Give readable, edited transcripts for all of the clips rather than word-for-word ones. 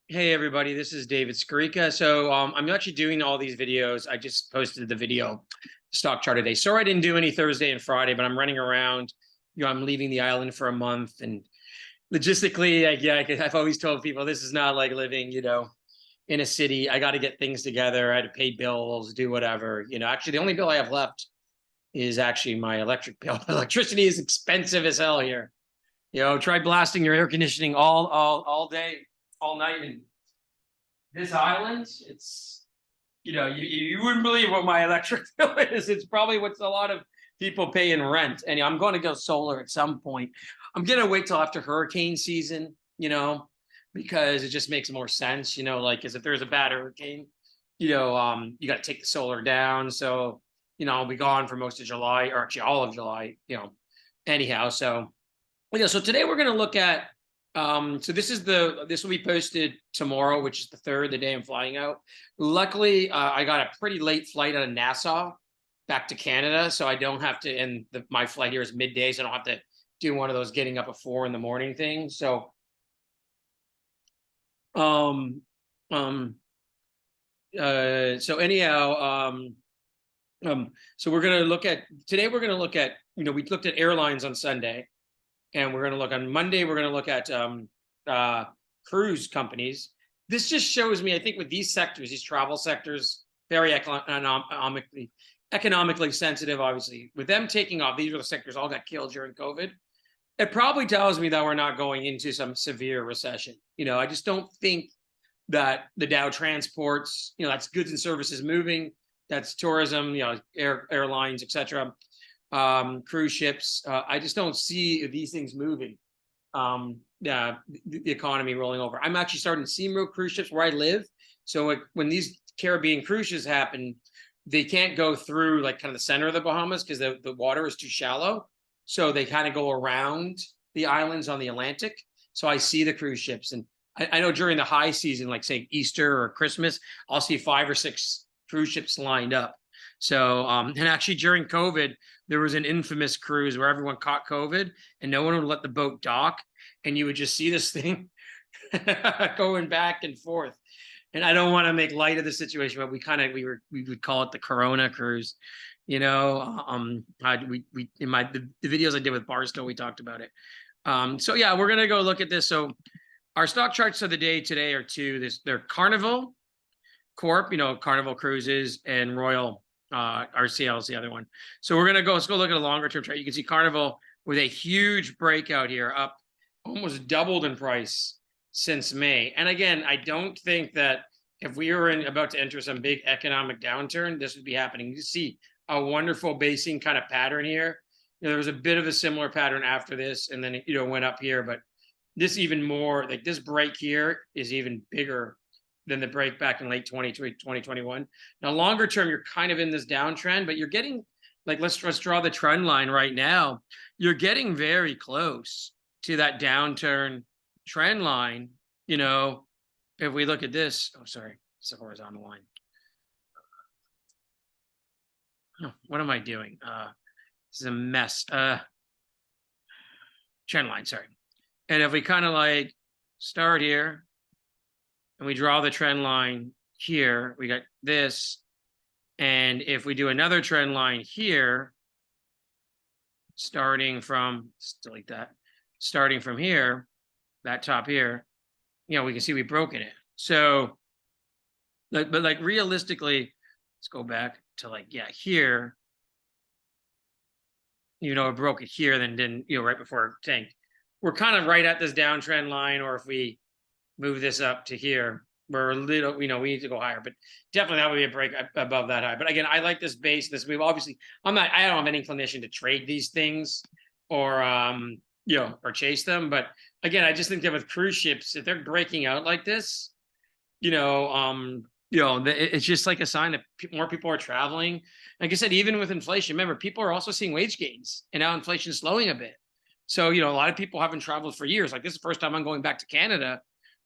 Hey everybody, this is David Skarika. I'm actually doing all these videos. I just posted the video stock chart today. Sorry I didn't do any Thursday and Friday, but I'm running around. I'm leaving the island for a month, and logistically, I've always told people this is not like living, in a city. I got to get things together. I had to pay bills, do whatever. Actually, the only bill I have left is actually my electric bill. Electricity is expensive as hell here. Try blasting your air conditioning all day, all night, and this island, it's you wouldn't believe what my electric bill is. It's probably what's a lot of people pay in rent. And I'm going to go solar at some point. I'm gonna wait till after hurricane season, because it just makes more sense, like as if there's a bad hurricane, you got to take the solar down. So, I'll be gone for most of July, or actually all of July, anyhow. So today we're going to look at so this will be posted tomorrow, which is the third, the day I'm flying out. Luckily, I got a pretty late flight out of Nassau back to Canada, so I don't have to. And my flight here is midday, so I don't have to do one of those getting up at 4 a.m. things. Um, um, so anyhow, so we're gonna look at today. We're gonna look at we looked at airlines on Sunday. And we're going to look on Monday. We're going to look at cruise companies. This just shows me, I think, with these sectors, these travel sectors, very economically sensitive. Obviously, with them taking off, these are the sectors all got killed during COVID. It probably tells me that we're not going into some severe recession. I just don't think that the Dow transports. That's goods and services moving. That's tourism. Airlines, etc. Cruise ships. I just don't see these things moving. The economy rolling over. I'm actually starting to see more cruise ships where I live. So when these Caribbean cruises happen, they can't go through like kind of the center of the Bahamas because the water is too shallow. So they kind of go around the islands on the Atlantic. So I see the cruise ships, and I know during the high season, like say Easter or Christmas, I'll see 5 or 6 cruise ships lined up. So, and actually during COVID, there was an infamous cruise where everyone caught COVID and no one would let the boat dock. And you would just see this thing going back and forth. And I don't want to make light of the situation, but we would call it the Corona cruise. We in the videos I did with Barstow, we talked about it. So yeah, we're gonna go look at this. So our stock charts of the day today are they're Carnival Corp, Carnival Cruises, and Royal RCL is the other one. So let's go look at a longer term chart. You can see Carnival with a huge breakout here, up almost doubled in price since May. And again, I don't think that if we were about to enter some big economic downturn, this would be happening. You see a wonderful basing kind of pattern here. There was a bit of a similar pattern after this, and then it went up here, but this even more, like this break here is even bigger than the break back in late 2021. Now, longer term, you're kind of in this downtrend, but you're getting, like, let's draw the trend line right now. You're getting very close to that downturn trend line. If we look at this, sorry, it's a horizontal line. Oh, what am I doing? This is a mess. Trend line, sorry. And if we kind of like start here, and we draw the trend line here, we got this. And if we do another trend line here, starting from here, that top here, we can see we've broken it. So, but like realistically, let's go back to here. It broke it here, then right before it tanked. We're kind of right at this downtrend line, or if we move this up to here, we're a little, we need to go higher, but definitely that would be a break above that high. But again, I like this base, this move. Obviously, I don't have any inclination to trade these things or, or chase them. But again, I just think that with cruise ships, if they're breaking out like this, it's just like a sign that more people are traveling. Like I said, even with inflation, remember, people are also seeing wage gains, and now inflation is slowing a bit. So, a lot of people haven't traveled for years. Like this is the first time I'm going back to Canada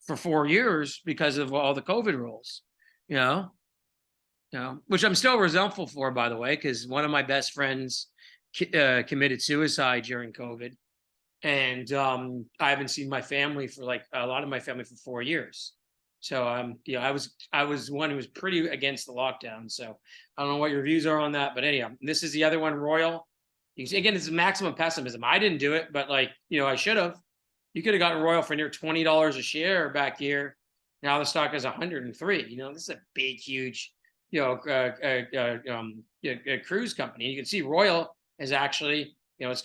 for 4 years because of all the COVID rules, which I'm still resentful for, by the way, because one of my best friends committed suicide during COVID. And I haven't seen my family for a lot of my family for 4 years. So you know, I was one who was pretty against the lockdown. So I don't know what your views are on that, but anyhow, this is the other one, Royal. You can see again, it's maximum pessimism. I didn't do it, but like, you know, I should have. You could have gotten Royal for near $20 a share back here. Now the stock is 103. You know, this is a big, huge, you know, cruise company. You can see Royal is actually, you know, let's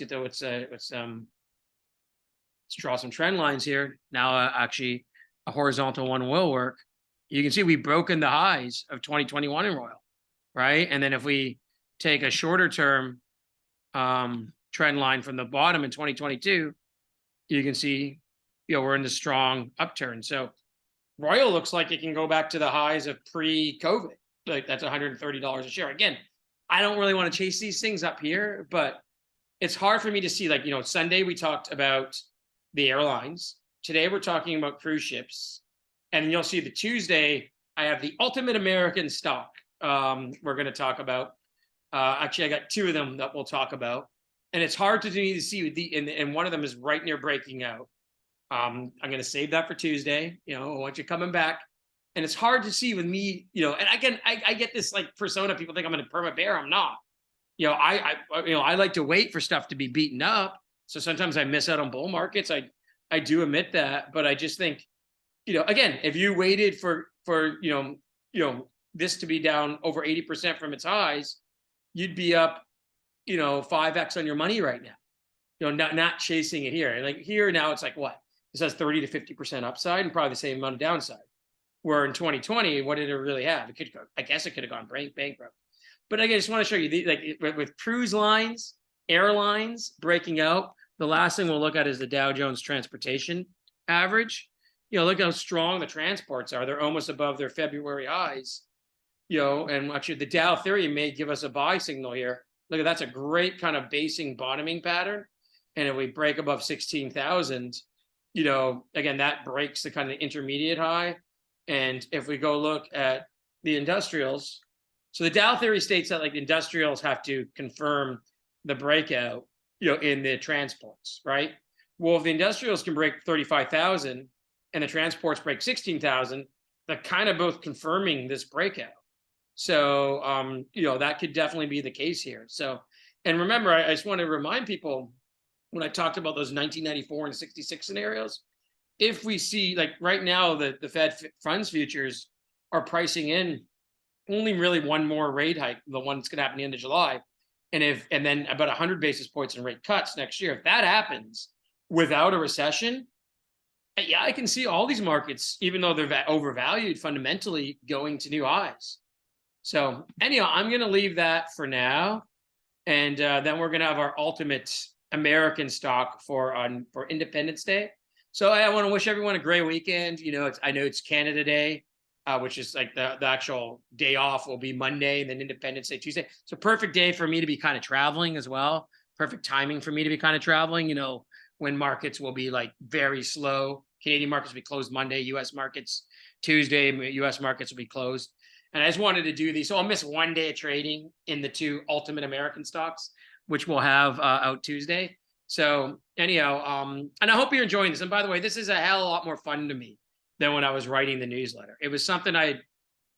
draw some trend lines here. Now, actually, a horizontal one will work. You can see we've broken the highs of 2021 in Royal, right? And then if we take a shorter term trend line from the bottom in 2022, you can see, you know, we're in the strong upturn. So Royal looks like it can go back to the highs of pre-COVID. Like that's $130 a share. Again, I don't really want to chase these things up here, but it's hard for me to see, like, you know, Sunday we talked about the airlines. Today we're talking about cruise ships. And you'll see the Tuesday, I have the ultimate American stock we're going to talk about. Actually, I got two of them that we'll talk about. And it's hard to see with and one of them is right near breaking out. I'm going to save that for Tuesday. You know, I want you coming back. And it's hard to see with me, you know, and again, I get this like persona. People think I'm in a perma bear. I'm not. You know, I like to wait for stuff to be beaten up. So sometimes I miss out on bull markets. I do admit that, but I just think, you know, again, if you waited for you know this to be down over 80% from its highs, you'd be up, you know, 5x on your money right now. You know, not chasing it here. And like here now, it's like what? This has 30 to 50% upside and probably the same amount of downside. Where in 2020, what did it really have? It could go, I guess it could have gone bankrupt. But again, I just want to show you, like with cruise lines, airlines breaking out, the last thing we'll look at is the Dow Jones Transportation Average. You know, look how strong the transports are. They're almost above their February highs. You know, and actually the Dow theory may give us a buy signal here. Look, that's a great kind of basing bottoming pattern. And if we break above 16,000, you know, again, that breaks the kind of intermediate high. And if we go look at the industrials, so the Dow theory states that like the industrials have to confirm the breakout, you know, in the transports, right? Well, if the industrials can break 35,000 and the transports break 16,000, they're kind of both confirming this breakout. So, you know, that could definitely be the case here. So, and remember, I just want to remind people when I talked about those 1994 and 66 scenarios, if we see like right now, the Fed funds futures are pricing in only really one more rate hike, the one that's going to happen at the end of July. And then about 100 basis points in rate cuts next year. If that happens without a recession, yeah, I can see all these markets, even though they're overvalued, fundamentally going to new highs. So anyhow, I'm going to leave that for now. And then we're going to have our ultimate American stock for Independence Day. So I want to wish everyone a great weekend. You know, I know it's Canada Day, which is like the actual day off will be Monday and then Independence Day Tuesday. So perfect day for me to be kind of traveling as well. Perfect timing for me to be kind of traveling, you know, when markets will be like very slow. Canadian markets will be closed Monday, US markets Tuesday, US markets will be closed. And I just wanted to do these. So I'll miss one day of trading in the two ultimate American stocks, which we'll have out Tuesday. So anyhow, and I hope you're enjoying this. And by the way, this is a hell of a lot more fun to me than when I was writing the newsletter. It was something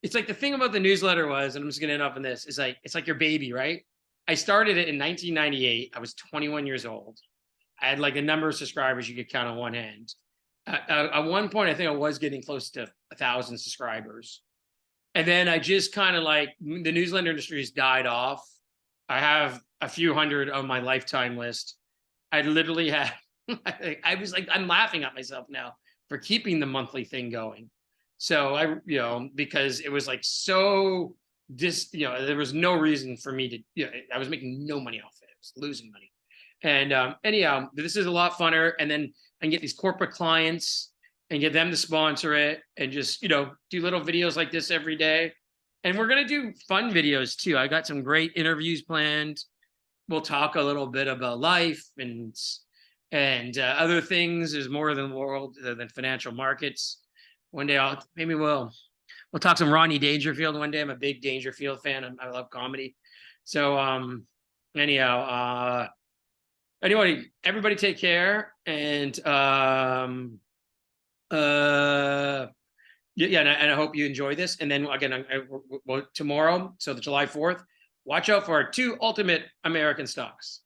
it's like the thing about the newsletter was, and I'm just going to end up in this, is like, it's like your baby, right? I started it in 1998. I was 21 years old. I had like a number of subscribers you could count on one hand. At one point, I think I was getting close to 1,000 subscribers. And then I just kind of like, the newsletter industry has died off. I have a few hundred on my lifetime list. I literally had, I was like, I'm laughing at myself now for keeping the monthly thing going. So you know, because it was like so you know, there was no reason for me to, you know, I was making no money off it. I was losing money. And anyhow, this is a lot funner. And then I can get these corporate clients and get them to sponsor it and just, you know, do little videos like this every day. And we're going to do fun videos too. I got some great interviews planned. We'll talk a little bit about life and other things. There's more than the world than financial markets. One day we'll talk some Rodney Dangerfield one day. I'm a big Dangerfield fan. I love comedy. So anyhow, anyway, everybody take care. And Yeah, and I hope you enjoy this. And then again, tomorrow, so the July 4th, watch out for our 2 ultimate American stocks.